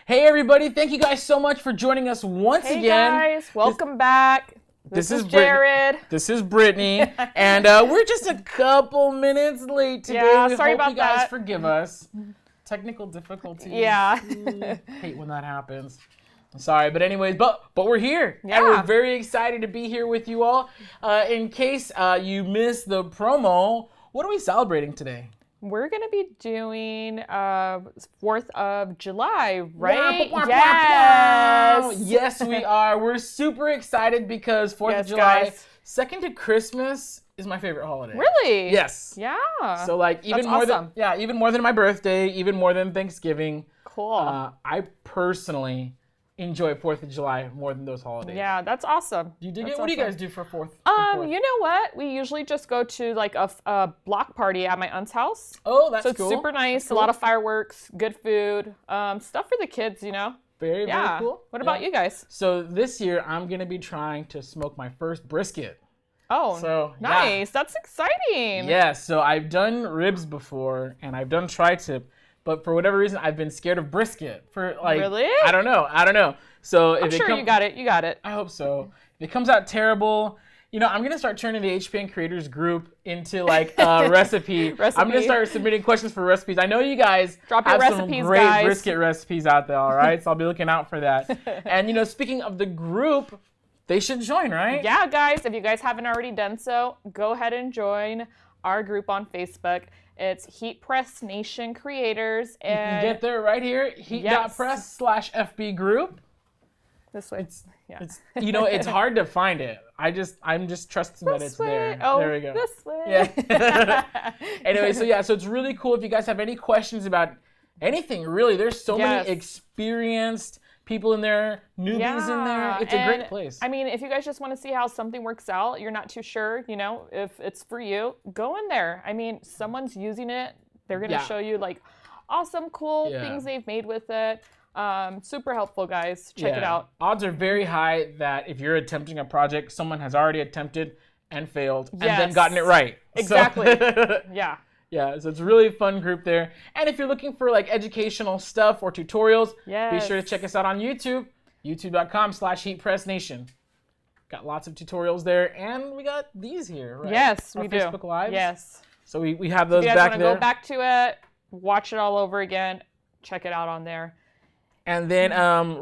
Hey everybody, thank you guys so much for joining us once again. Hey guys, welcome back. This is Jared. This is Britney. And we're just a couple minutes late today. Yeah, we sorry hope about you guys that. forgive us. Technical difficulties. Yeah. Hate when that happens. I'm sorry, but anyways, but we're here. Yeah. And we're very excited to be here with you all. In case you missed the promo, what are we celebrating today? We're going to be doing 4th of July, right? Yes. Yes, we are. We're super excited because 4th of July, guys. second to Christmas, is my favorite holiday. Really? Yes. Yeah. So like even That's more awesome. than even more than my birthday, even more than Thanksgiving. Cool. I personally enjoy 4th of July more than those holidays. Yeah, that's awesome. Do you dig That's it? What do you awesome. guys do for 4th? You know what? We usually just go to like a block party at my aunt's house. Oh, that's So it's cool. super nice. That's A lot of fireworks, good food, stuff for the kids, you know? Very, Yeah. very cool. What about you guys? So this year, I'm going to be trying to smoke my first brisket. Oh, So, yeah. nice. That's exciting. Yeah, so I've done ribs before, and I've done tri-tip, but for whatever reason, I've been scared of brisket. For like, Really? I don't know. So if I'm sure you got it. You got it. I hope so. If it comes out terrible, I'm gonna start turning the HPN creators group into like a recipe. I'm gonna start submitting questions for recipes. I know you guys Drop your have some recipes, great guys. brisket recipes out there, all right? So I'll be looking out for that. And speaking of the group, they should join, right? Yeah, guys, if you guys haven't already done so, go ahead and join our group on Facebook. It's HeatPressNation Creators. You can get there right here, heat.press/FB group. This way. It's hard to find it. I'm just trusting that it's there. Oh, there we go. This way. Yeah. Anyway, so it's really cool if you guys have any questions about anything, really. There's so many experienced people in there, newbies in there. It's a great place. I mean, if you guys just want to see how something works out, you're not too sure, if it's for you, go in there. I mean, someone's using it. They're going to show you like awesome, cool things they've made with it. Super helpful, guys. Check it out. Odds are very high that if you're attempting a project, someone has already attempted and failed and then gotten it right. Exactly. So, Yeah. Yeah, so it's a really fun group there. And if you're looking for like educational stuff or tutorials, be sure to check us out on YouTube, youtube.com/HeatPressNation. Got lots of tutorials there, and we got these here, right? Yes, Our we do. Facebook Lives. Yes. So we have those If you guys back want to there. go back to it, watch it all over again, check it out on there. And then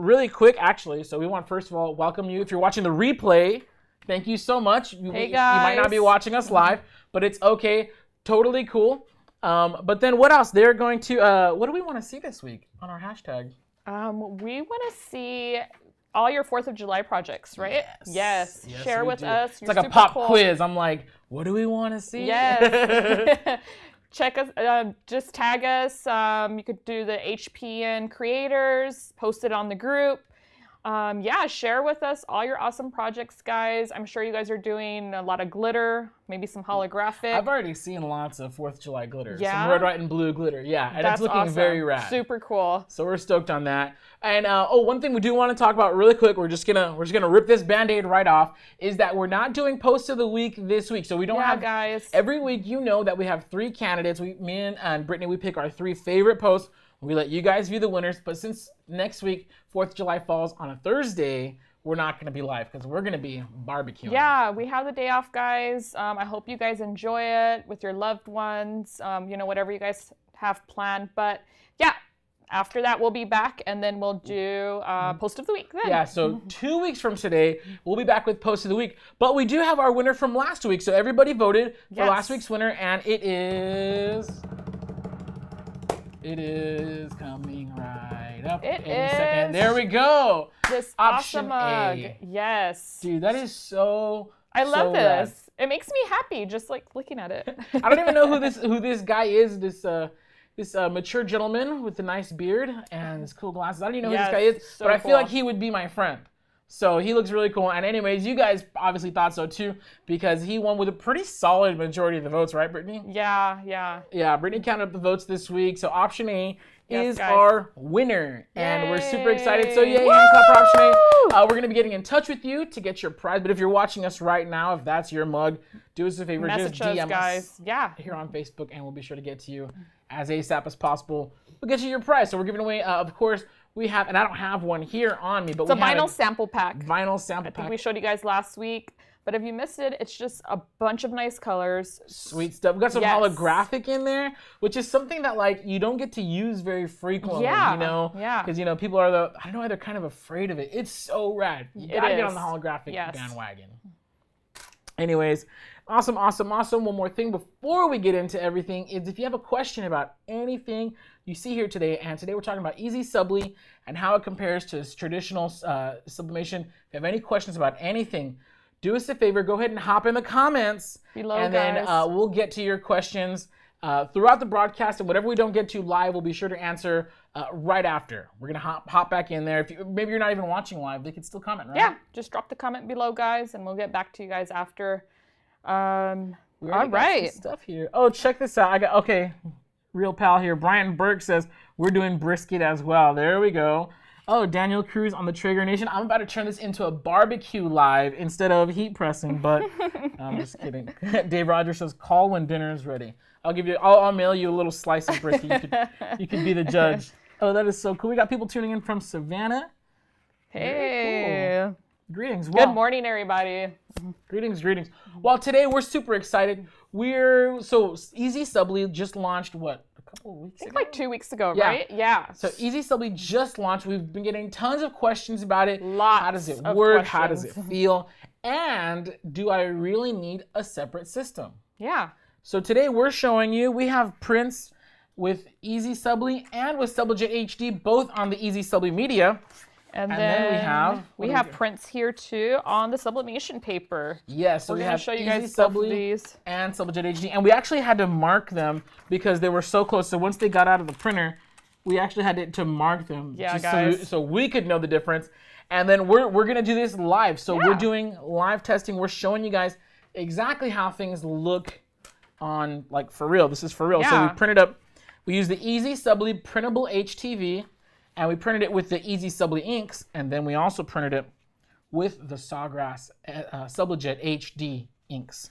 really quick, actually, so we want first of all welcome you. If you're watching the replay, thank you so much. Hey, you might not be watching us live, but it's okay. Totally cool. But then what else? They're going to, what do we want to see this week on our hashtag? We want to see all your 4th of July projects, right? Yes. Share with us. It's like a pop quiz. I'm like, what do we want to see? Yes. Check us, just tag us. You could do the HPN creators, post it on the group. Share with us all your awesome projects, guys. I'm sure you guys are doing a lot of glitter, maybe some holographic. I've already seen lots of 4th of July glitter. Yeah? Some red, white, and blue glitter. Yeah, and That's it's looking awesome. very rad. Super cool. So we're stoked on that. And one thing we do want to talk about really quick, we're just gonna rip this Band-Aid right off, is that we're not doing post of the week this week. So we don't have guys. Every week that we have 3 candidates. Me and Brittany, we pick our 3 favorite posts. We let you guys view the winners, but since next week, 4th of July falls on a Thursday, we're not going to be live because we're going to be barbecuing. Yeah, we have the day off, guys. I hope you guys enjoy it with your loved ones, whatever you guys have planned. But yeah, after that, we'll be back, and then we'll do Post of the Week then. Yeah, so 2 weeks from today, we'll be back with Post of the Week. But we do have our winner from last week, so everybody voted for last week's winner, and it is coming right up. It any second. is. There we go. This Option awesome mug. A. Yes. Dude, that is so I love rad. this. It makes me happy just like looking at it. I don't even know who this guy is. This mature gentleman with a nice beard and his cool glasses. I don't even know who this guy is, so but I feel cool. like he would be my friend. So he looks really cool. And anyways, you guys obviously thought so too, because he won with a pretty solid majority of the votes, right, Brittany? Yeah. Yeah, Brittany counted up the votes this week. So option A is guys. our winner. And we're super excited. So Yay. hand clap for option A. We're going to be getting in touch with you to get your prize. But if you're watching us right now, if that's your mug, do us a favor. Message just DM us, guys. us Yeah. here on Facebook, and we'll be sure to get to you as ASAP as possible. We'll get you your prize. So we're giving away, of course, we have, and I don't have one here on me, but It's a we have vinyl sample pack. Vinyl sample I pack. think we showed you guys last week. But if you missed it, it's just a bunch of nice colors. Sweet stuff. We got some Yes. holographic in there, which is something that like you don't get to use very frequently, Yeah, you know? yeah. Because, you know, people are I don't know why they're kind of afraid of it. It's so rad. You gotta get on the holographic bandwagon. Anyways, awesome. One more thing before we get into everything is if you have a question about anything you see here today, and today we're talking about EasySubli and how it compares to traditional sublimation. If you have any questions about anything, do us a favor, go ahead and hop in the comments Below, and then we'll get to your questions throughout the broadcast, and whatever we don't get to live, we'll be sure to answer right after. We're gonna hop back in there. Maybe you're not even watching live, they can still comment, right? Yeah, just drop the comment below, guys, and we'll get back to you guys after. All Got right. some stuff here. Oh, check this out. Okay, real pal here. Brian Burke says we're doing brisket as well. There we go. Oh, Daniel Cruz on the Trigger Nation. I'm about to turn this into a barbecue live instead of heat pressing, but I'm just kidding. Dave Rogers says, call when dinner is ready. I'll mail you a little slice of brisket. You could be the judge. Oh, that is so cool. We got people tuning in from Savannah. Hey. Cool. Greetings. Good morning, everybody. Greetings. Well, today we're super excited. EasySubli just launched what? A couple of weeks ago? Like 2 weeks ago, right? Yeah. So EasySubli just launched. We've been getting tons of questions about it. Lots How does it of work? How does questions. it feel? And do I really need a separate system? Yeah. So today we're showing you, we have prints with EasySubli and with SubliJet HD, both on the EasySubli media. And then we have prints here too on the sublimation paper. Yes, so We're we gonna have show you guys both of EasySubli these. and SubliJet HD, and we actually had to mark them because they were so close. So once they got out of the printer, we actually had to mark them, Yeah, just guys. so we could know the difference. And then we're gonna do this live. So we're doing live testing. We're showing you guys exactly how things look on, like, for real. This is for real. So we printed up. We used the EasySubli printable HTV. And we printed it with the EasySubli inks, and then we also printed it with the Sawgrass SubliJet HD inks.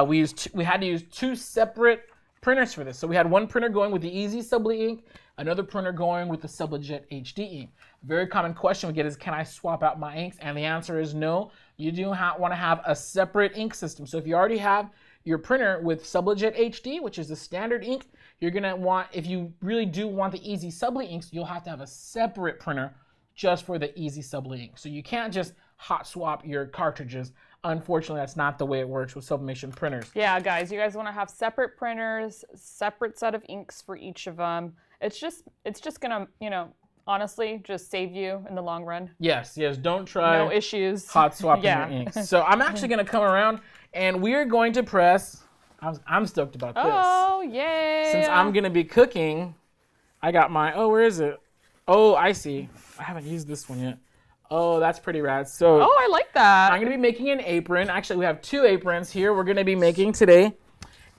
We had to use two separate printers for this. So we had one printer going with the EasySubli ink, another printer going with the SubliJet HD ink. A very common question we get is, can I swap out my inks? And the answer is no. You do want to have a separate ink system. So if you already have your printer with SubliJet HD, which is the standard ink, you're gonna want, if you really do want the EasySubli inks, you'll have to have a separate printer just for the EasySubli ink. So you can't just hot swap your cartridges. Unfortunately, that's not the way it works with sublimation printers. Yeah, guys, you guys want to have separate printers, separate set of inks for each of them. It's just gonna, honestly, just save you in the long run. Yes, don't try no issues. hot swapping your inks. So I'm actually gonna come around and we're going to press. I'm stoked about this. Oh, yay. Since I'm gonna be cooking, I got my, where is it? Oh, I see. I haven't used this one yet. Oh, that's pretty rad. So I like that. I'm gonna be making an apron. Actually, we have two aprons here we're gonna be making today.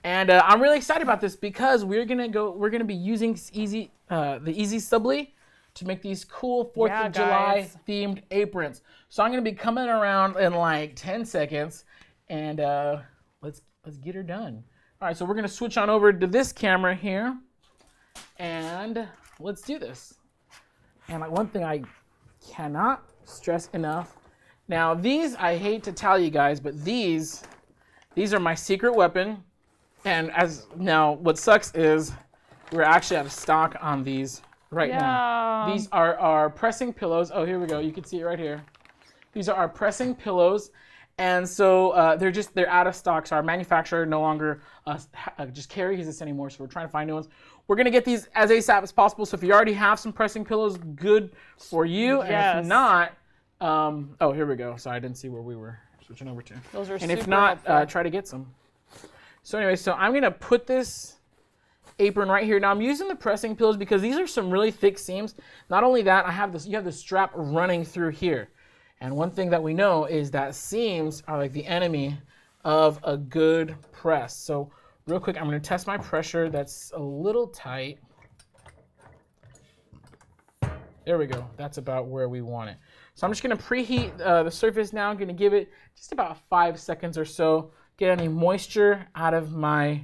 And I'm really excited about this because we're gonna be using the EasySubli to make these cool 4th of July themed aprons. So I'm gonna be coming around in like 10 seconds and let's get her done. All right, so we're gonna switch on over to this camera here and let's do this. And like, one thing I cannot stress enough. Now these, I hate to tell you guys, but these are my secret weapon. And what sucks is we're actually out of stock on these right now. These are our pressing pillows. Oh, here we go. You can see it right here. These are our pressing pillows. And so they're out of stock. So our manufacturer no longer just carries this anymore. So we're trying to find new ones. We're gonna get these as ASAP as possible. So if you already have some pressing pillows, good for you. Yes. And if not, oh, here we go. Sorry, I didn't see where we were switching over to. Those are and super if not, helpful. try to get some. So anyway, so I'm gonna put this apron right here. Now I'm using the pressing pillows because these are some really thick seams. Not only that, you have the strap running through here. And one thing that we know is that seams are like the enemy of a good press. So real quick, I'm gonna test my pressure. That's a little tight. There we go. That's about where we want it. So I'm just gonna preheat the surface now. I'm gonna give it just about 5 seconds or so. Get any moisture out of my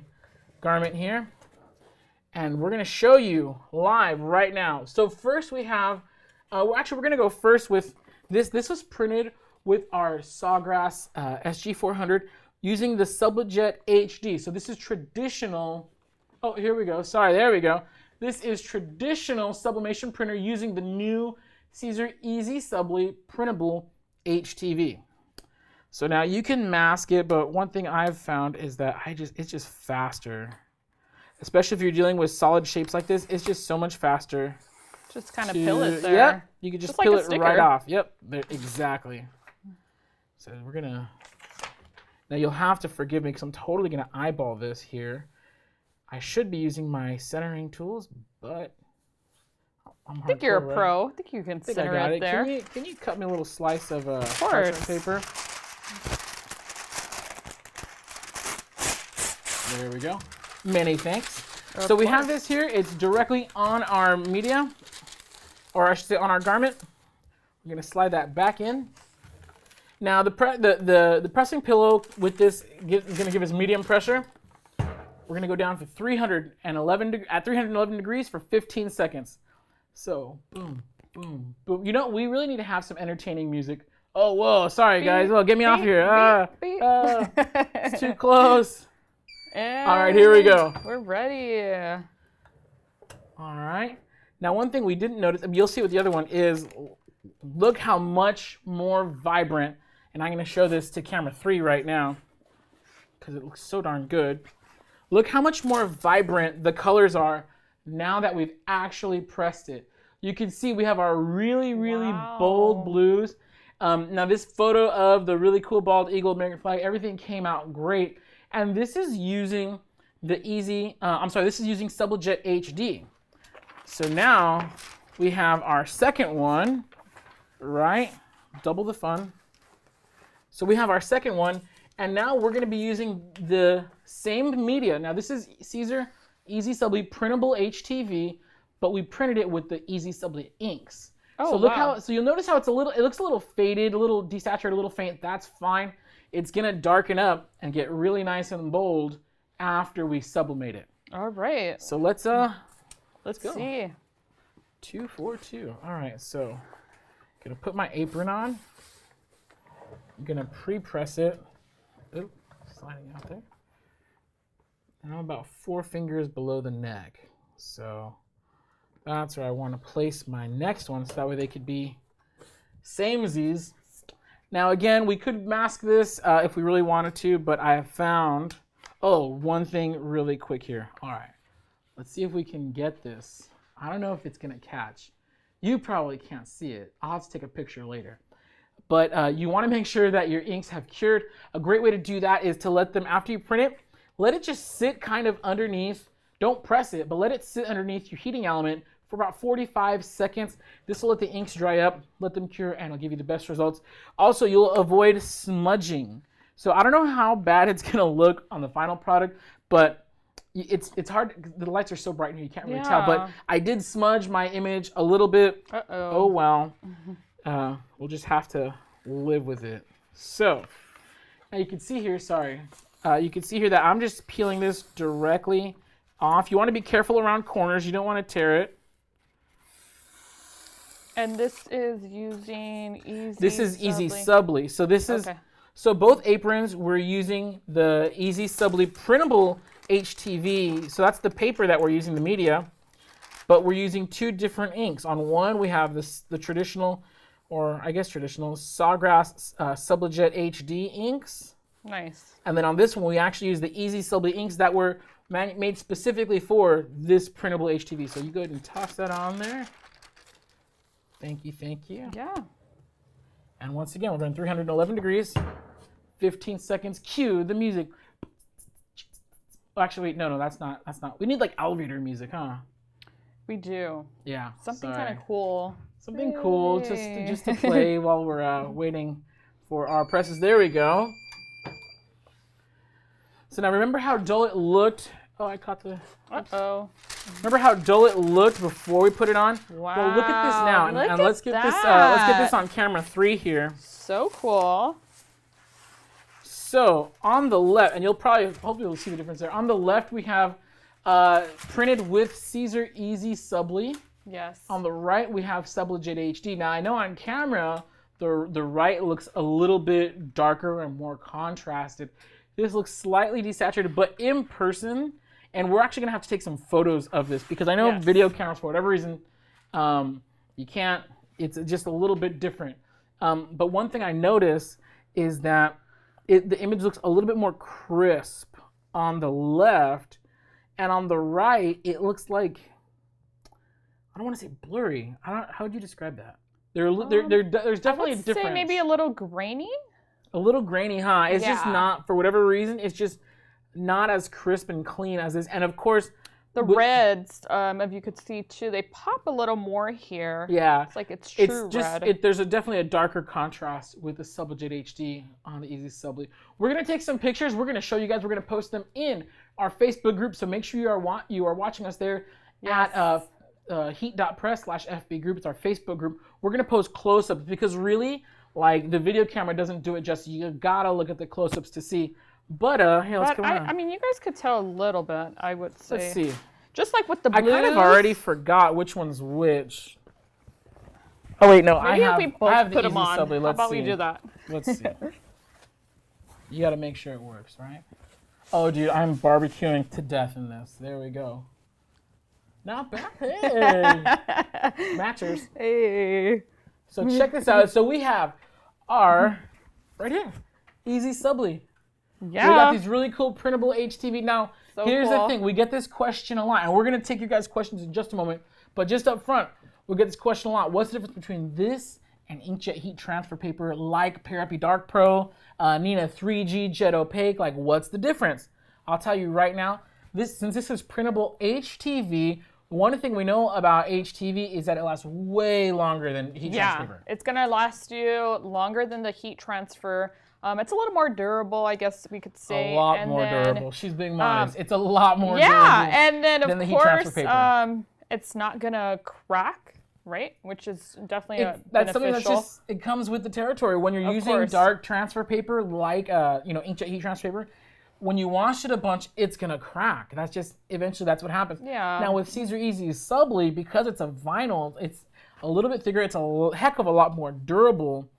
garment here. And we're gonna show you live right now. So first we have Actually, we're gonna go first with this. This was printed with our Sawgrass SG400 using the Subli HD. So this is traditional. Oh, here we go. Sorry, there we go. This is traditional sublimation printer using the new Siser EasySubli printable HTV. So now you can mask it, but one thing I've found is that it's just faster. Especially if you're dealing with solid shapes like this, it's just so much faster. Just kind of pill it there. Yep, you can just peel like it right off. Yep, there, exactly. So we're gonna, now you'll have to forgive me because I'm totally gonna eyeball this here. I should be using my centering tools, but I think you're a pro. I think you can center it there. Can you cut me a little slice of parchment paper? There we go. Many thanks. So we have this here. It's directly on our media, or I should say on our garment. We're gonna slide that back in. Now the pressing pillow with this is gonna give us medium pressure. We're gonna go down to 311 degrees for 15 seconds. So boom, boom, boom. You know, we really need to have some entertaining music. Oh, whoa, sorry guys. Oh, get me off here. It's too close. And all right, here we go. We're ready. All right. Now, one thing we didn't notice, you'll see with the other one, is look how much more vibrant, and I'm going to show this to camera 3 right now because it looks so darn good. Look how much more vibrant the colors are now that we've actually pressed it. You can see we have our really, really bold blues. Now, this photo of the really cool bald eagle American flag, everything came out great. And this is using the this is using Subli HD. So now we have our second one, right? Double the fun. So we have our second one, and now we're gonna be using the same media. Now this is Siser EasySubli printable HTV, but we printed it with the EasySubli inks. Oh, so look how, so you'll notice how it looks a little faded, a little desaturated, a little faint. That's fine. It's gonna darken up and get really nice and bold after we sublimate it. All right. So let's go. See. 242. All right. So, gonna put my apron on. I'm gonna pre-press it. Oop, sliding out there. And I'm about 4 fingers below the neck. So that's where I want to place my next one, so that way they could be samesies. Now again, we could mask this if we really wanted to, but I have found, one thing really quick here. All right, let's see if we can get this. I don't know if it's gonna catch. You probably can't see it. I'll have to take a picture later. But you wanna make sure that your inks have cured. A great way to do that is to let them, after you print it, let it just sit kind of underneath. Don't press it, but let it sit underneath your heating element for about 45 seconds. This will let the inks dry up, let them cure, and it'll give you the best results. Also, you'll avoid smudging. So I don't know how bad it's gonna look on the final product, but it's hard. The lights are so bright here, you can't really tell. But I did smudge my image a little bit. Oh well. We'll just have to live with it. So now you can see here, you can see here that I'm just peeling this directly off. You want to be careful around corners. You don't want to tear it. And this is using EasySubli. This is EasySubli. So this is, so both aprons we're using the EasySubli printable HTV. So that's the paper that we're using, the media, but we're using 2 different inks. On one we have the traditional, or I guess traditional, Sawgrass Subli HD inks. Nice. And then on this one we actually use the EasySubli inks that were made specifically for this printable HTV. So you go ahead and toss that on there. Thank you, thank you. Yeah. And once again, we're going 311 degrees, 15 seconds, cue the music. Actually, wait, no, that's not. We need like elevator music, huh? We do. Yeah. Something kind of cool. Something cool, just to play while we're waiting for our presses. There we go. So now remember how dull it looked? Oh, I caught the... Uh-oh. Remember how dull it looked before we put it on? Wow. Well, look at this now, and let's get this on camera 3 here. So cool. So on the left, and hopefully you'll see the difference there. On the left, we have printed with Siser EasySubli. Yes. On the right, we have Sublimation HD. Now, I know on camera, the right looks a little bit darker and more contrasted. This looks slightly desaturated, but in person, and we're actually going to have to take some photos of this because I know video cameras, for whatever reason, you can't, it's just a little bit different. But one thing I noticed is that the image looks a little bit more crisp on the left, and on the right, it looks like, I don't want to say blurry. How would you describe that? There's definitely a difference. Say maybe a little grainy. A little grainy, huh? It's just not, for whatever reason, it's just not as crisp and clean as this. And of course, the reds, if you could see too, they pop a little more here. Yeah. It's like it's true red. There's definitely a darker contrast with the Sublimation HD on the Subli. We're going to take some pictures. We're going to show you guys. We're going to post them in our Facebook group. So make sure you are watching us there at heat.press/FB group. It's our Facebook group. We're going to post close-ups because really, like, the video camera doesn't do it justice. You got to look at the close-ups to see. But, hey, let's come on. I mean, you guys could tell a little bit, I would say. Let's see. Just like with the blues. I kind of already forgot which one's which. Oh, wait, no. Maybe I we both have the put them on. Subli. How about we do that? Let's see. You got to make sure it works, right? Oh, dude, I'm barbecuing to death in this. There we go. Not bad. Hey. Matchers. Hey. So check this out. So we have our, right here, EasySubli. Yeah. We got these really cool printable HTV. Now, here's cool. the thing. We get this question a lot, and we're going to take your guys' questions in just a moment. But just up front, we get this question a lot. What's the difference between this and inkjet heat transfer paper like Parapi Dark Pro, Nina 3G Jet Opaque? Like, what's the difference? I'll tell you right now. Since this is printable HTV, one thing we know about HTV is that it lasts way longer than heat transfer paper. It's going to last you longer than the heat transfer. It's a little more durable, I guess we could say. A lot more durable. She's being modest. It's a lot more durable. Yeah, and then of the heat transfer course, paper. it's not gonna crack, right? Which is definitely that's beneficial. something that's just, it comes with the territory. When you're using dark transfer paper like inkjet heat transfer paper, when you wash it a bunch, it's gonna crack. That's just eventually that's what happens. Yeah. Now with Siser EasySubli, because it's a vinyl, it's a little bit thicker. It's a heck of a lot more durable.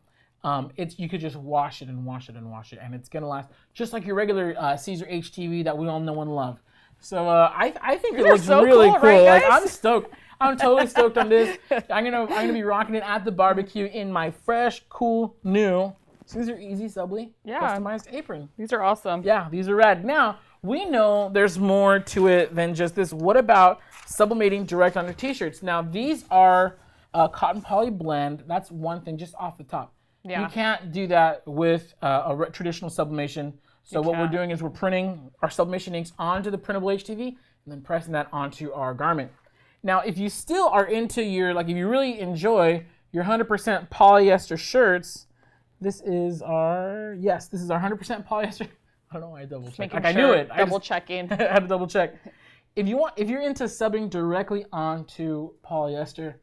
You could just wash it and wash it and wash it, and it's gonna last just like your regular Siser HTV that we all know and love. So I think it looks really cool. Right, like, I'm stoked. I'm totally stoked on this. I'm gonna be rocking it at the barbecue in my fresh, cool, new Siser EasySubli customized apron. These are awesome. Yeah, these are rad. Now we know there's more to it than just this. What about sublimating direct onto t-shirts? Now these are cotton poly blend. That's one thing just off the top. Yeah. You can't do that with a traditional sublimation. So what we're doing is we're printing our sublimation inks onto the printable HTV and then pressing that onto our garment. Now, if you still are into if you really enjoy your 100% polyester shirts, this is our 100% polyester. I don't know why I double checked. Like, I knew it. Double checking. I had to double check. If you're into subbing directly onto polyester,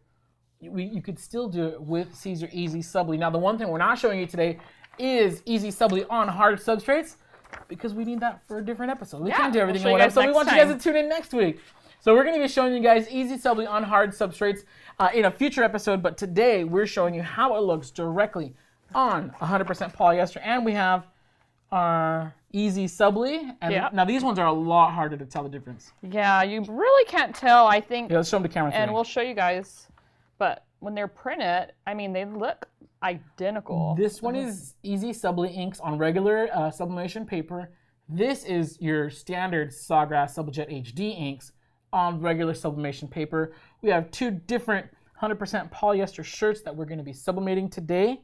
you could still do it with Siser EasySubli. Now, the one thing we're not showing you today is EasySubli on hard substrates because we need that for a different episode. We can't do everything in one episode. We want you guys to tune in next week. So we're going to be showing you guys EasySubli on hard substrates in a future episode, but today we're showing you how it looks directly on 100% polyester, and we have our EasySubli. And now these ones are a lot harder to tell the difference. Yeah, you really can't tell, I think. Yeah, let's show them to camera. And we'll show you guys. But when they're printed, I mean, they look identical. This one is EasySubli inks on regular sublimation paper. This is your standard Sawgrass Sublimate HD inks on regular sublimation paper. We have two different 100% polyester shirts that we're going to be sublimating today.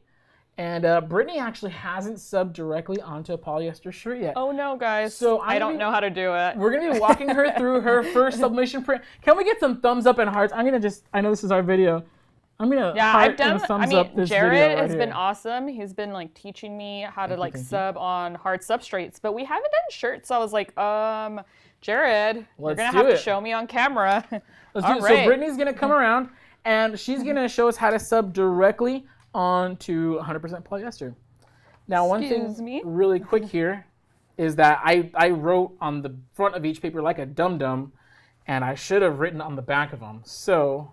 And Britney actually hasn't subbed directly onto a polyester shirt yet. Oh no, guys. So I don't know how to do it. We're going to be walking her through her first sublimation print. Can we get some thumbs up and hearts? I know this is our video. I'm going to heart and thumbs up this Jared video right has here. been awesome. He's been teaching me how to sub on hard substrates, but we haven't done shirts. So I was like, Jared, you're going to have to show me on camera. Let's do it. So Brittany's going to come around and she's going to show us how to sub directly onto 100% polyester. Now, one thing really quick here is that I wrote on the front of each paper like a dum-dum, and I should have written on the back of them. So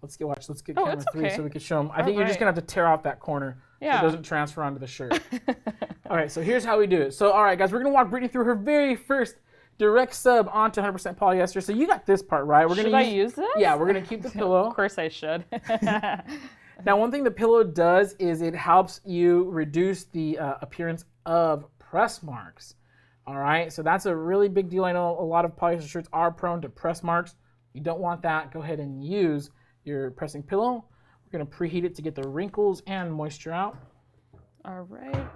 Let's get Oh, camera it's 3 okay. so we can show them. I think you're just Alright. gonna have to tear off that corner so Yeah. it doesn't transfer onto the shirt. All right, so here's how we do it. So, all right, guys, we're gonna walk Britney through her very first direct sub onto 100% polyester. So you got this part right. We're Should gonna I use this? Yeah, we're gonna keep the pillow. Of course I should. Now, one thing the pillow does is it helps you reduce the appearance of press marks. All right, so that's a really big deal. I know a lot of polyester shirts are prone to press marks. You don't want that. Go ahead and use your pressing pillow. We're gonna preheat it to get the wrinkles and moisture out. All right.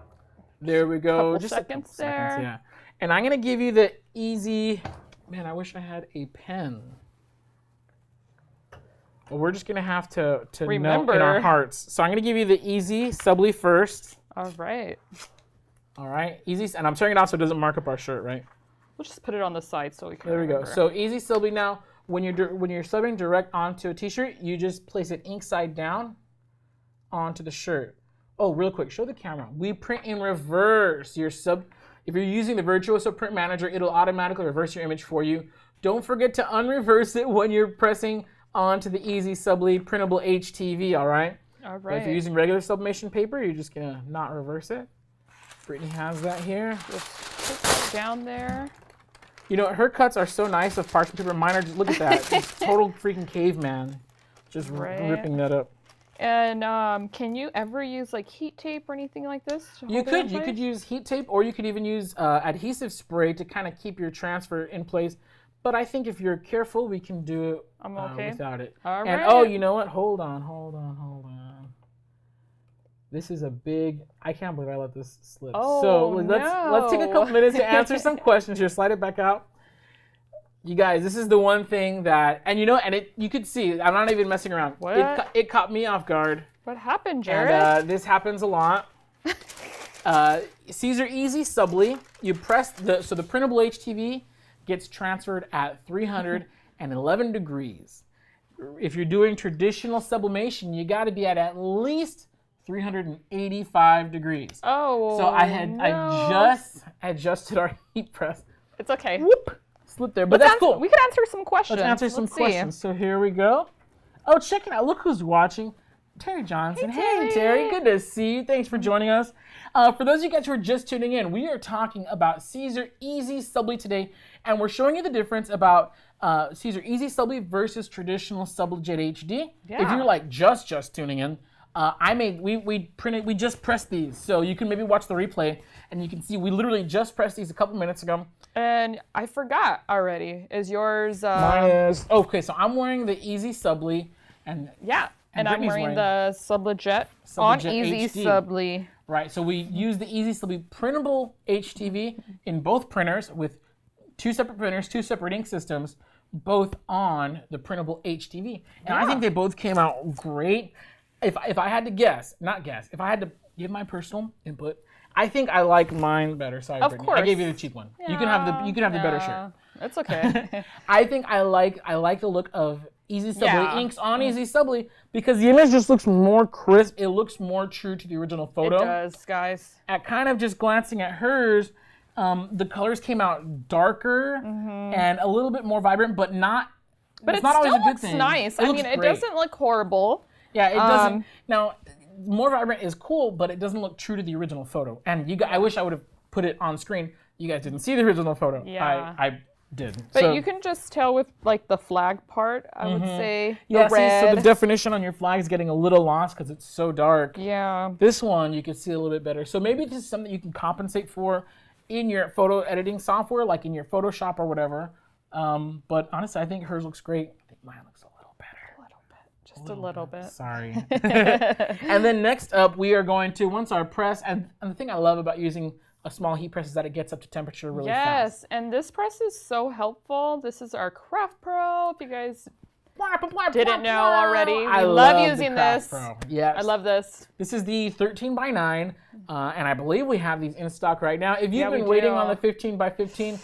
There we go. Couple Just seconds a couple seconds, there. yeah. And I'm gonna give you the easy. Man, I wish I had a pen. Well, we're just gonna have to know in our Remember. hearts. So I'm gonna give you the EasySubli first. All right. All right, easy. And I'm tearing it off so it doesn't mark up our shirt, right? We'll just put it on the side so we can There we go. remember. So EasySubli now. When you're subbing direct onto a t-shirt, you just place it ink side down onto the shirt. Oh, real quick, show the camera. We print in reverse. Your sub, if you're using the Virtuoso Print Manager, it'll automatically reverse your image for you. Don't forget to unreverse it when you're pressing onto the EasySubli printable HTV, all right? All But if you're right. using regular sublimation paper, you're just gonna not reverse it. Brittany has that here. Just put it down there. You know, her cuts are so nice of parchment paper. Mine are just, look at that. It's total freaking caveman. Just Right. ripping that up. And can you ever use like heat tape or anything like this? To You hold it in could place? use heat tape, or you could even use adhesive spray to kind of keep your transfer in place. But I think if you're careful, we can do it I'm okay. without it. All And right. oh, you know what? Hold on. This is a big. I can't believe I let this slip. Oh, so let's take a couple no. minutes to answer some questions here. Slide it back out. You guys, this is the one thing that, and you know, and you could see. I'm not even messing around. What? It caught me off guard. What happened, Jared? And this happens a lot. Siser EasySubli. You press so the printable HTV gets transferred at 311 degrees. If you're doing traditional sublimation, you got to be at least 385 degrees. Oh. So I no. just adjusted our heat press. It's okay. Whoop, slipped there, but that's cool. We could answer some questions. Let's answer some Let's see. questions. So here we go. Oh, check it out. Look who's watching. Terry Johnson. Hey, Terry. Good to see you. Thanks for joining us. For those of you guys who are just tuning in, we are talking about Siser EasySubli today, and we're showing you the difference about Siser EasySubli versus traditional SubliJet HD. Yeah. If you're like just tuning in, we just pressed these, so you can maybe watch the replay and you can see we literally just pressed these a couple minutes ago. And I forgot already. Is yours? Mine is okay. So I'm wearing the EasySubli, and Yeah. And I'm Brittany's wearing the SubliJet on SubliJet EasySubli. right. So we use the EasySubli printable HTV in both printers with two separate printers, two separate ink systems, both on the printable HTV. And I think they both came out great. If I had to if I had to give my personal input, I think I like mine better. Sorry, Of Brittany. course. I gave you the cheap one. You can have the better shirt. It's okay. I think I like the look of EasySubli Yeah. inks on EasySubli because the image just looks more crisp. It looks more true to the original It photo. does, guys. At kind of just glancing at hers, the colors came out darker and a little bit more vibrant, but not. But it's it not always still a good looks thing. nice. It I looks mean, it great. doesn't look horrible. Yeah, it doesn't. Now, more vibrant is cool, but it doesn't look true to the original photo. And you guys, I wish I would have put it on screen. You guys didn't see the original photo. Yeah. I did. But So- you can just tell with like the flag part, I would say. Yeah, the red. see, so the definition on your flag is getting a little lost because it's so dark. Yeah. This one you can see a little bit better. So maybe this is something you can compensate for in your photo editing software, like in your Photoshop or whatever. But honestly, I think hers looks great. I think mine looks a little better. A little bit. Just a little bit. Sorry. And then next up, we are going to, once our press, and the thing I love about using a small heat press is that it gets up to temperature really fast. Yes, and this press is so helpful. This is our Craft Pro. If you guys didn't know already, I we love the using Craft this. Pro. Yes. I love this. This is the 13 by 9, and I believe we have these in stock right now. If you've Yeah, been we waiting do. on the 15 by 15,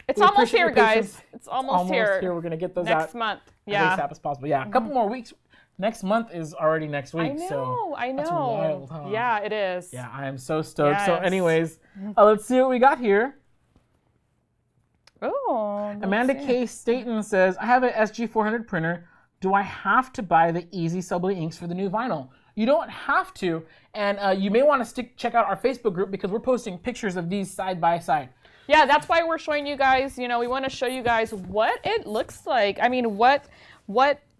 It's we almost appreciate here, your guys. patience. It's almost here. We're gonna get those Next out month. as Yeah. ASAP as possible. Yeah, a couple more weeks. Next month is already next week. I know. So I know. that's wild, huh? Yeah, it is. Yeah, I am so stoked. So, Yes. anyways, let's see what we got here. Oh. let's Amanda see. K. Staten says, I have an SG400 printer. do I have to buy the EasySubli inks for the new vinyl? You don't have to, and you may want to check out our Facebook group because we're posting pictures of these side by side. Yeah, that's why we're showing you guys, we want to show you guys what it looks like. I mean, what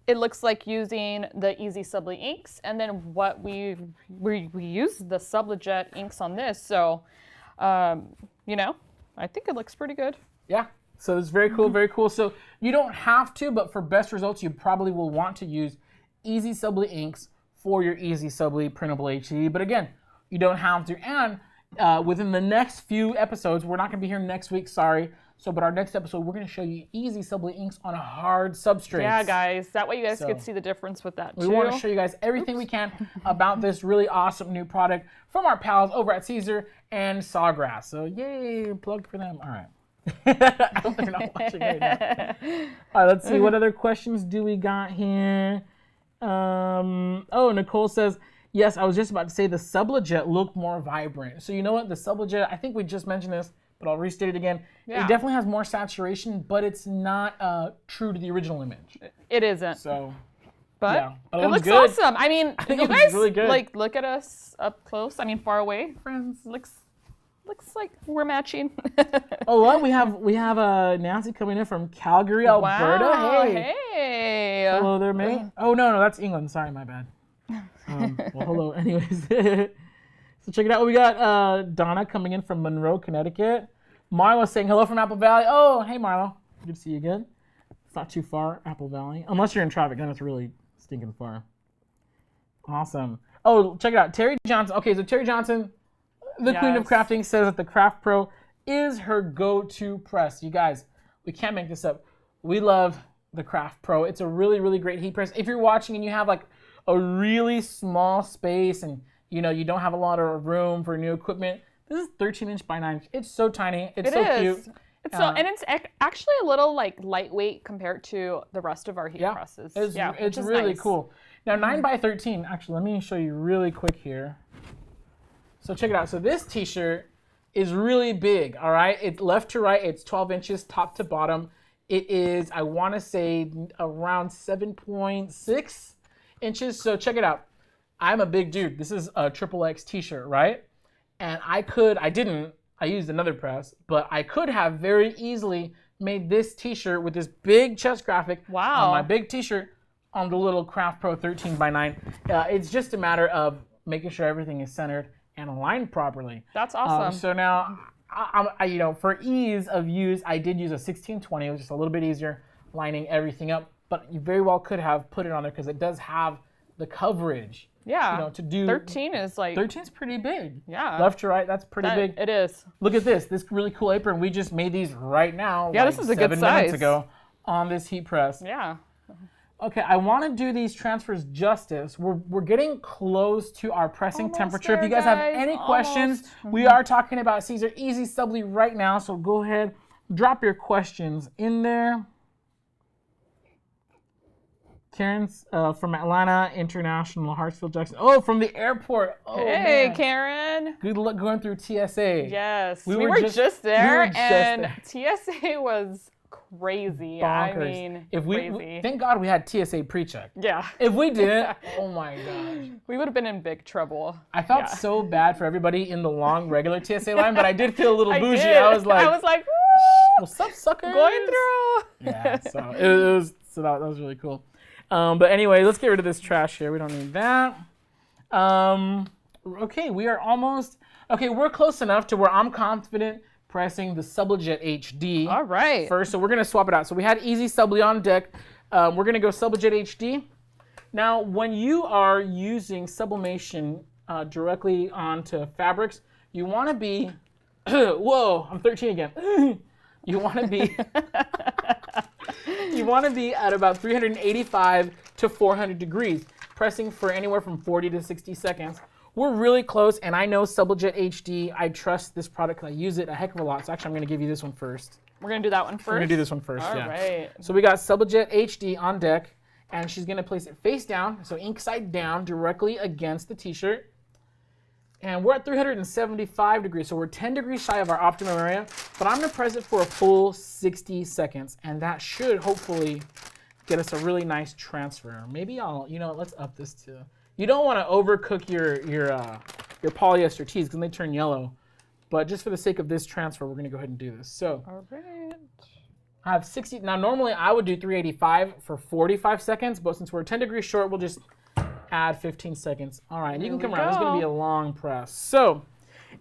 it looks like using the EasySubli inks, and then what we use the Subli inks on this. So, I think it looks pretty good. Yeah, so it's very cool, very cool. So you don't have to, but for best results, you probably will want to use EasySubli inks for your EasySubli printable HD. But again, you don't have to. And within the next few episodes, we're not going to be here next week, sorry. But our next episode, we're going to show you EasySubli inks on a hard substrate. Yeah, guys, that way you guys can see the difference with that too. We want to show you guys everything we can about this really awesome new product from our pals over at Siser and Sawgrass. So yay, plug for them. All right. I hope they're not watching right now. All right, let's see. What other questions do we got here? Nicole says, yes, I was just about to say the Subli look more vibrant. So you know what? The Subli, I think we just mentioned this, but I'll restate it again. Yeah. It definitely has more saturation, but it's not true to the original image. It isn't. So, but yeah. It looks good. awesome. I mean, I think you it guys really good. Look at us up close. I mean, far away, friends. Looks like we're matching. Oh, well, we have Nancy coming in from Calgary, Alberta. Wow, hey. Hello there, mate. Oh no, that's England. Sorry, my bad. Well, hello. Anyways, so check it out. We got Donna coming in from Monroe, Connecticut. Marlo saying hello from Apple Valley. Oh, hey Marlo. Good to see you again. It's not too far, Apple Valley, unless you're in traffic. Then it's really stinking far. Awesome. Oh, check it out. Terry Johnson. Okay, so Terry Johnson, the queen of crafting, says that the Craft Pro is her go-to press. You guys, we can't make this up. We love the Craft Pro. It's a really, really great heat press. If you're watching and you have like a really small space and you don't have a lot of room for new equipment, this is 13 inch by 9 inch. It's so tiny. It's so cute. And it's actually a little like lightweight compared to the rest of our heat presses. It's really nice. Cool. Now 9 by 13. Actually, let me show you really quick here. So check it out. So this t-shirt is really big, all right? It's left to right. It's 12 inches top to bottom. It is, I want to say, around 7.6 inches. So check it out. I'm a big dude. This is a XXX t-shirt, right? And I used another press, but I could have very easily made this t-shirt with this big chest graphic on my big t-shirt on the little Craft Pro 13 by 9. It's just a matter of making sure everything is centered and aligned properly. That's awesome. So now, for ease of use, I did use a 1620. It was just a little bit easier lining everything up, but you very well could have put it on there because it does have the coverage. Yeah. To do 13 is like 13 is pretty big. Yeah. Left to right, that's pretty big. It is. Look at this really cool apron. We just made these right now. Yeah, this is a good size. 7 minutes ago on this heat press. Yeah. Okay, I want to do these transfers justice. We're getting close to our pressing temperature. If you guys have any questions, we are talking about Siser EasySubli right now, so go ahead, drop your questions in there. Karen's from Atlanta International, Hartsfield Jackson. Oh, from the airport. Oh, hey, man. Karen. Good luck going through TSA. Yes, we were just there, and TSA was crazy. Bonkers. I mean, crazy. Thank God we had TSA pre-check. Yeah. If we didn't, oh my gosh. We would have been in big trouble. I felt so bad for everybody in the long regular TSA line, but I did feel a little bougie. I was like, woo! What's up, suckers? Going through. Yeah, so that was really cool. But anyway, let's get rid of this trash here. We don't need that. Okay, we're close enough to where I'm confident pressing the Subli HD. All right. First, so we're gonna swap it out. So we had EasySubli on deck. We're gonna go Subli HD. Now, when you are using sublimation directly onto fabrics, you want to be, whoa, I'm 13 again. You want to be, at about 385 to 400 degrees, pressing for anywhere from 40 to 60 seconds. We're really close, and I know Subli HD. I trust this product because I use it a heck of a lot. So actually, I'm going to give you this one first. We're going to do that one first? We're going to do this one first, All right. So we got Subli HD on deck, and she's going to place it face down, so ink side down, directly against the t-shirt. And we're at 375 degrees, so we're 10 degrees shy of our optimum area, but I'm going to press it for a full 60 seconds, and that should hopefully get us a really nice transfer. Maybe let's up this to. You don't want to overcook your polyester tees because they turn yellow. But just for the sake of this transfer, we're gonna go ahead and do this. So. All right. I have 60. Now, normally I would do 385 for 45 seconds, but since we're 10 degrees short, we'll just add 15 seconds. All right, and you can come around. This is going to be a long press. So,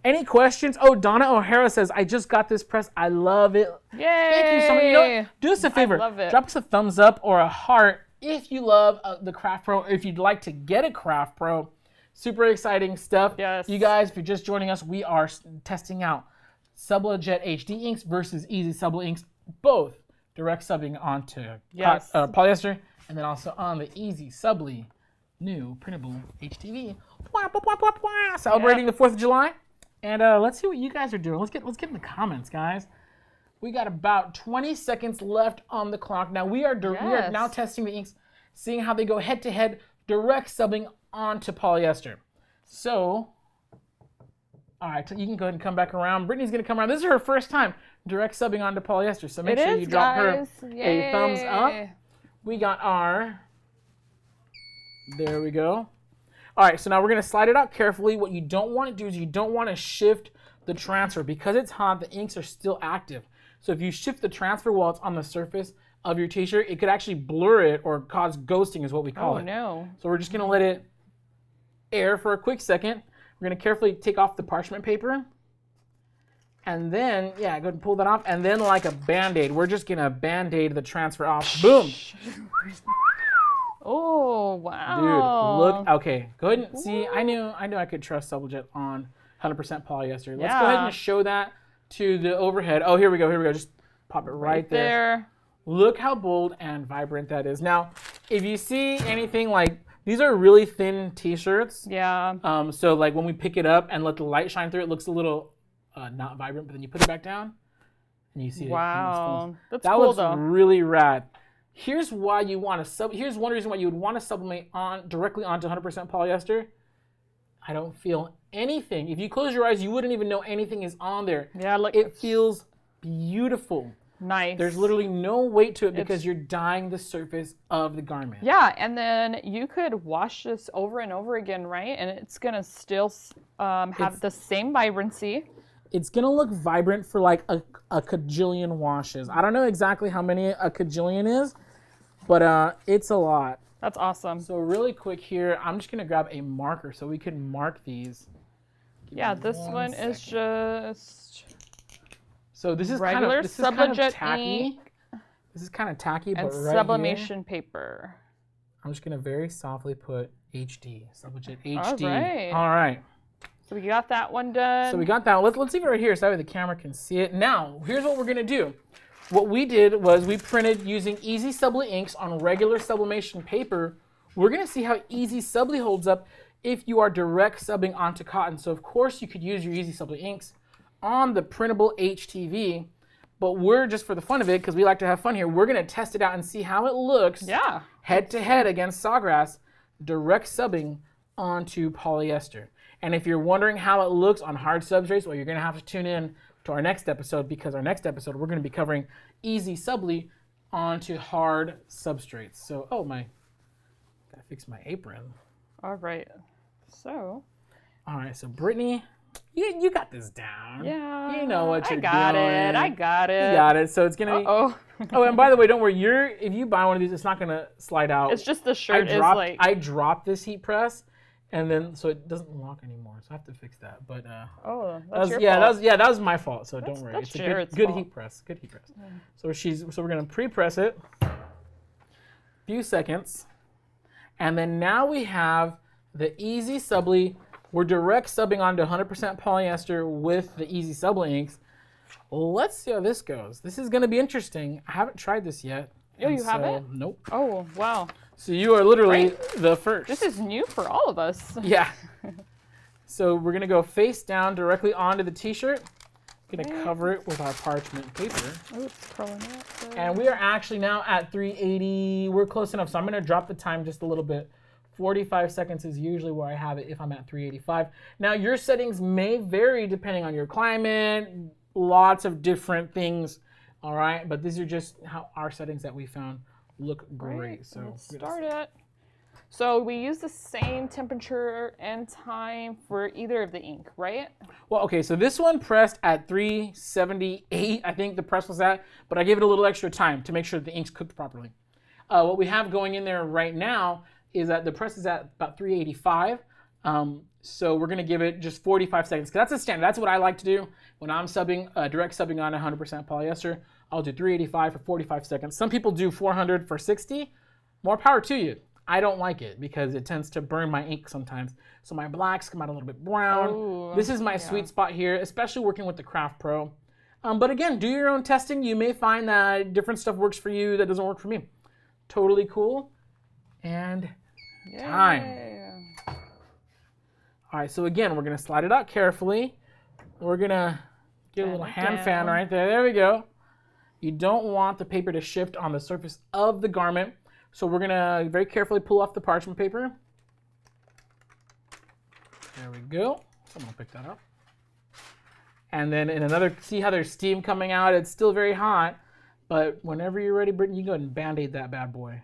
any questions? Oh, Donna O'Hara says, I just got this press. I love it. Yay! Thank you so much. You know what? Do us a favor. I love it. Drop us a thumbs up or a heart if you love the Craft Pro, if you'd like to get a Craft Pro. Super exciting stuff. Yes. You guys, if you're just joining us, we are testing out SubliJet HD inks versus EasySubli inks. Both direct subbing onto polyester, and then also on the EasySubli new printable HTV. Celebrating the 4th of July. And let's see what you guys are doing. Let's get in the comments, guys. We got about 20 seconds left on the clock. Now we are now testing the inks, seeing how they go head to head, direct subbing onto polyester. So, all right, so you can go ahead and come back around. Brittany's gonna come around. This is her first time direct subbing onto polyester, so make sure you drop her a thumbs up. We got our, there we go. All right, so now we're gonna slide it out carefully. What you don't want to do is you don't want to shift the transfer. Because it's hot, the inks are still active. So if you shift the transfer while it's on the surface of your t-shirt, it could actually blur it or cause ghosting is what we call it. Oh no. So we're just gonna let it air for a quick second. We're gonna carefully take off the parchment paper. And then, go ahead and pull that off. And then like a Band-Aid, we're just gonna Band-Aid the transfer off. Boom. Oh, wow. Dude, look, okay. Go ahead and see, I knew I could trust SubliJet on 100% polyester. Let's go ahead and show that to the overhead. Oh, here we go. Just pop it right there. Look how bold and vibrant that is. Now, if you see anything like, these are really thin t-shirts. Yeah. So like when we pick it up and let the light shine through it, looks a little not vibrant, but then you put it back down and you see wow. That's cool, looks though. really rad. Here's why you want to here's one reason why you would want to sublimate directly onto 100% polyester. I don't feel anything. If you close your eyes, you wouldn't even know anything is on there. Yeah, look. It feels beautiful. Nice. There's literally no weight to it because you're dyeing the surface of the garment. Yeah, and then you could wash this over and over again, right? And it's gonna still have the same vibrancy. It's gonna look vibrant for like a kajillion washes. I don't know exactly how many a kajillion is, but it's a lot. That's awesome. So really quick here, I'm just gonna grab a marker so we can mark these. Yeah, this one is just. So this is regular kind of tacky. Ink this is kind of tacky, but and right sublimation here, paper. I'm just gonna very softly put HD, SubliJet HD. All right. All right. So we got that one done. So we got that. Let's leave it right here so that way the camera can see it. Now, here's what we're gonna do. What we did was we printed using EasySubli inks on regular sublimation paper. We're gonna see how EasySubli holds up if you are direct subbing onto cotton. So of course you could use your EasySubli inks on the printable HTV, but we're just for the fun of it, because we like to have fun here, we're gonna test it out and see how it looks head to head against Sawgrass, direct subbing onto polyester. And if you're wondering how it looks on hard substrates, well, you're gonna have to tune in to our next episode, because our next episode, we're gonna be covering EasySubli onto hard substrates. So, gotta fix my apron. All right, so. All right, so Brittany, you got this down. Yeah. You know what you're doing. I got it. You got it. So it's gonna be. Oh, and by the way, don't worry. If you buy one of these, it's not gonna slide out. It's just the shirt I dropped this heat press, and then so it doesn't lock anymore. So I have to fix that. But that's your fault. that was my fault. So don't worry. That's It's a good heat press. Good heat press. Yeah. So we're gonna pre-press it. Few seconds, and then now we have the EasySubli. We're direct subbing onto 100% polyester with the EasySubli inks. Let's see how this goes. This is going to be interesting. I haven't tried this yet. Oh, you haven't? Nope. Oh, wow. So you are literally the first. This is new for all of us. Yeah. So we're going to go face down directly onto the t-shirt. Going to cover it with our parchment paper. Oh, it's curling up. And we are actually now at 380. We're close enough. So I'm going to drop the time just a little bit. 45 seconds is usually where I have it if I'm at 385. Now your settings may vary depending on your climate, lots of different things, all right? But these are just how our settings that we found look great. So let's start it. So we use the same temperature and time for either of the ink, right? Well, okay, so this one pressed at 378, I think the press was at, but I gave it a little extra time to make sure the ink's cooked properly. What we have going in there right now is that the press is at about 385. So we're gonna give it just 45 seconds, because that's a standard. That's what I like to do when I'm subbing, direct subbing on 100% polyester. I'll do 385 for 45 seconds. Some people do 400 for 60. More power to you. I don't like it because it tends to burn my ink sometimes. So my blacks come out a little bit brown. Ooh, this is my sweet spot here, especially working with the Craft Pro. But again, do your own testing. You may find that different stuff works for you that doesn't work for me. Totally cool. And time. All right, so again, we're gonna slide it out carefully. We're gonna get a little hand fan right there. There we go. You don't want the paper to shift on the surface of the garment. So we're gonna very carefully pull off the parchment paper. There we go. Someone will pick that up. And then in another, see how there's steam coming out? It's still very hot, but whenever you're ready, Brittany, you go ahead and Band-Aid that bad boy.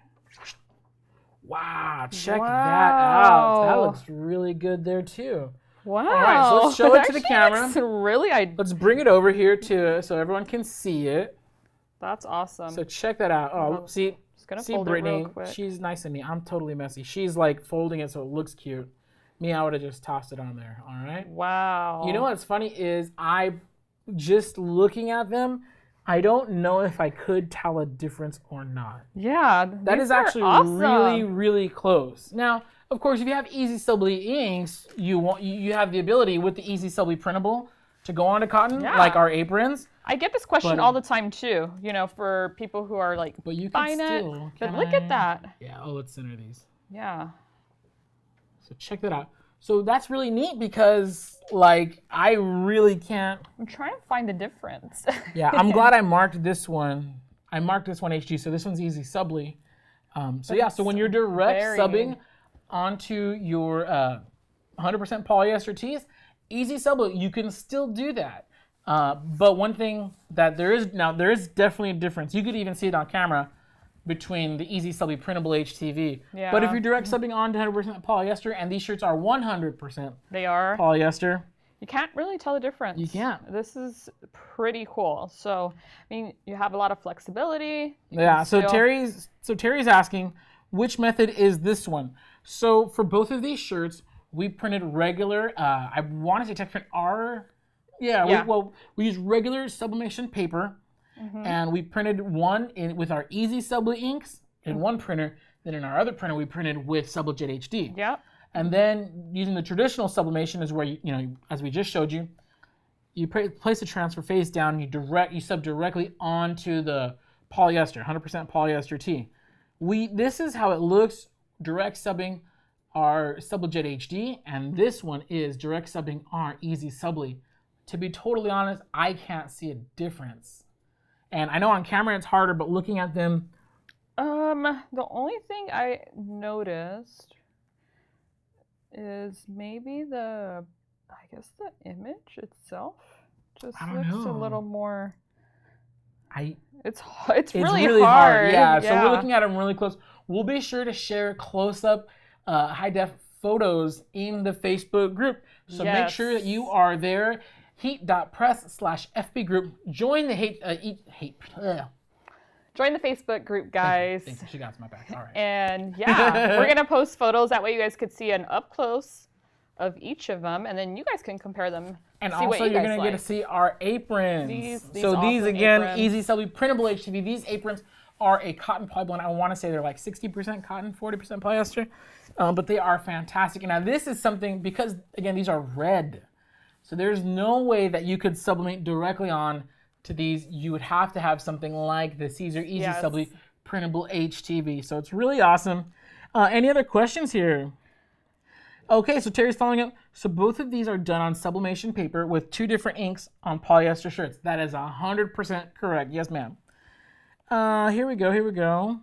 Wow, check that out. That looks really good there too. Wow. All right, so let's show it to the camera. Really, let's bring it over here so everyone can see it. That's awesome. So check that out. Oh, see Brittany, she's nice and neat. I'm totally messy. She's like folding it so it looks cute. Me, I would have just tossed it on there. All right. Wow. You know what's funny is just looking at them, I don't know if I could tell a difference or not. Yeah. That is actually awesome. really, really close. Now, of course, if you have EasySubli inks, you have the ability with the EasySubli printable to go onto cotton, like our aprons. I get this question all the time too, you know, for people who are like but you can buying still, it. But look at that. Yeah, let's center these. Yeah. So check that out. So that's really neat because like I really can't. I'm trying to find the difference. Yeah, I'm glad I marked this one. I marked this one HG, so this one's EasySubli. So yeah, so when you're direct subbing onto your 100% polyester tees, EasySubli, you can still do that. But one thing that there is definitely a difference. You could even see it on camera between the EasySubli printable HTV. Yeah. But if you're direct subbing on to 100% polyester, and these shirts are 100% polyester, you can't really tell the difference. You can't. This is pretty cool. So, I mean, you have a lot of flexibility. Yeah. So Terry's asking, which method is this one? So for both of these shirts, we printed regular. I want to say tech print R. Yeah. We used regular sublimation paper, and we printed one with our EasySubli inks in one printer. Then in our other printer, we printed with SubliJet HD. Yep. And then using the traditional sublimation is where you know, as we just showed you, you place the transfer face down, you sub directly onto the polyester, 100% polyester tee. This is how it looks direct subbing our SubliJet HD, and this one is direct subbing our EasySubli. To be totally honest, I can't see a difference. And I know on camera it's harder, but looking at them, the only thing I noticed is maybe the image itself just looks a little more. It's really hard. Yeah. So we're looking at them really close. We'll be sure to share close-up, high-def photos in the Facebook group. So make sure that you are there. Heat.press/FB group. Join the Join the Facebook group, guys. Thank you. She got my back. All right. And yeah, we're gonna post photos. That way you guys could see an up close of each of them, and then you guys can compare them. And also, you're gonna get to see our aprons. These again, EasySubli printable HTV. These aprons are a cotton polyblend. I want to say they're like 60% cotton, 40% polyester, but they are fantastic. And now this is something because again, these are red. So there's no way that you could sublimate directly on to these. You would have to have something like the Siser EasySubli printable HTV. So it's really awesome. Any other questions here? Okay, so Terry's following up. So both of these are done on sublimation paper with 2 different inks on polyester shirts. That is 100% correct. Yes, ma'am. Here we go.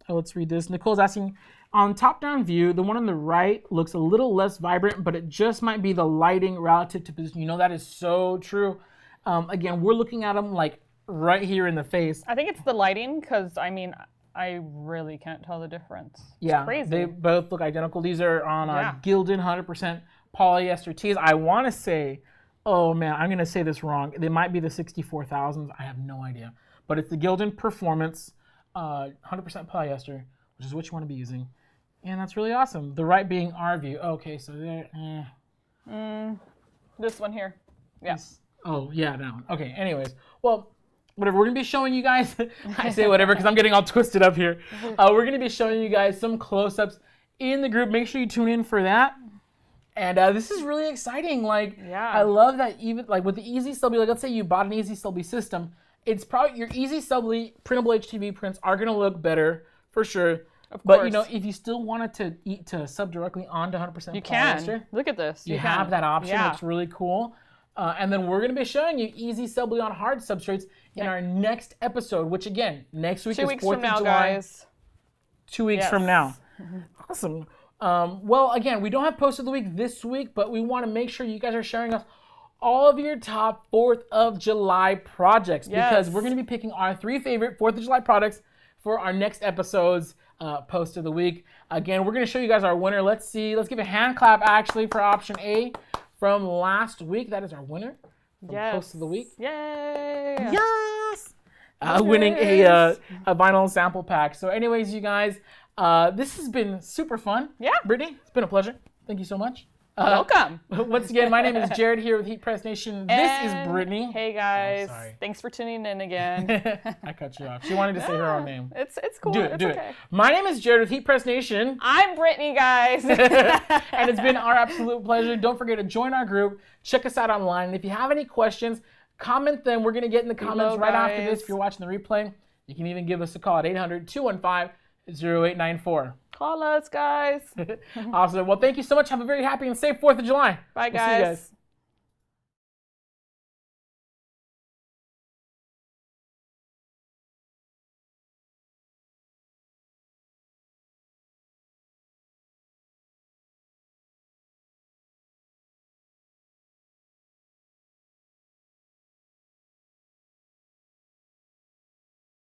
Oh, let's read this. Nicole's asking, on top-down view, the one on the right looks a little less vibrant, but it just might be the lighting relative to position. You know, that is so true. Again, we're looking at them like right here in the face. I think it's the lighting because, I mean, I really can't tell the difference. It's Yeah, crazy. they both look identical. These are on Yeah. Gildan 100% polyester tees. I want to say, oh man, I'm going to say this wrong. They might be the 64,000s. I have no idea. But it's the Gildan Performance 100% polyester, which is what you want to be using. And that's really awesome. The right being our view. Okay, so there. This one here. Yes. Oh, yeah, that one. Okay, anyways. Well, whatever. We're going to be showing you guys. I say whatever because I'm getting all twisted up here. We're going to be showing you guys some close-ups in the group. Make sure you tune in for that. And this is really exciting. Like, Yeah. I love that even like with the EasySubli, like let's say you bought an EasySubli system, it's probably your EasySubli printable HTV prints are gonna look better for sure. Of But course. you know, if you still wanted to sub directly onto 100% You polyester, can. Look at this. you have can. that option. Yeah. It's really cool. And then we're gonna be showing you EasySubli on hard substrates in our next episode, which again, next week 2 is weeks 4th from now, of July. guys. 2 weeks Yes. from now. Awesome. Well, again, we don't have post of the week this week, but we want to make sure you guys are sharing us all of your top 4th of July projects because Yes. we're going to be picking our 3 favorite 4th of July products for our next episode's post of the week. Again, we're going to show you guys our winner. Let's see. Let's give a hand clap actually for option A from last week. That is our winner. Yes. Post of the week. Yay. Yes! Winning a vinyl sample pack. So anyways, you guys, this has been super fun. Yeah. Brittany, it's been a pleasure. Thank you so much. Welcome. Once again, my name is Jared here with HeatPressNation. This is And Brittany. Hey guys. sorry. Thanks for tuning in again. I cut you off. She wanted to say her own name. It's cool. Do it, it's do okay. it. My name is Jared with HeatPressNation. I'm Brittany, guys. And it's been our absolute pleasure. Don't forget to join our group. Check us out online. And if you have any questions, comment them. We're going to get in the comments right after this. guys. If you're watching the replay, you can even give us a call at 800-215-0894. Call us, guys. Awesome. Well, thank you so much. Have a very happy and safe 4th of July. Bye, We'll see you guys.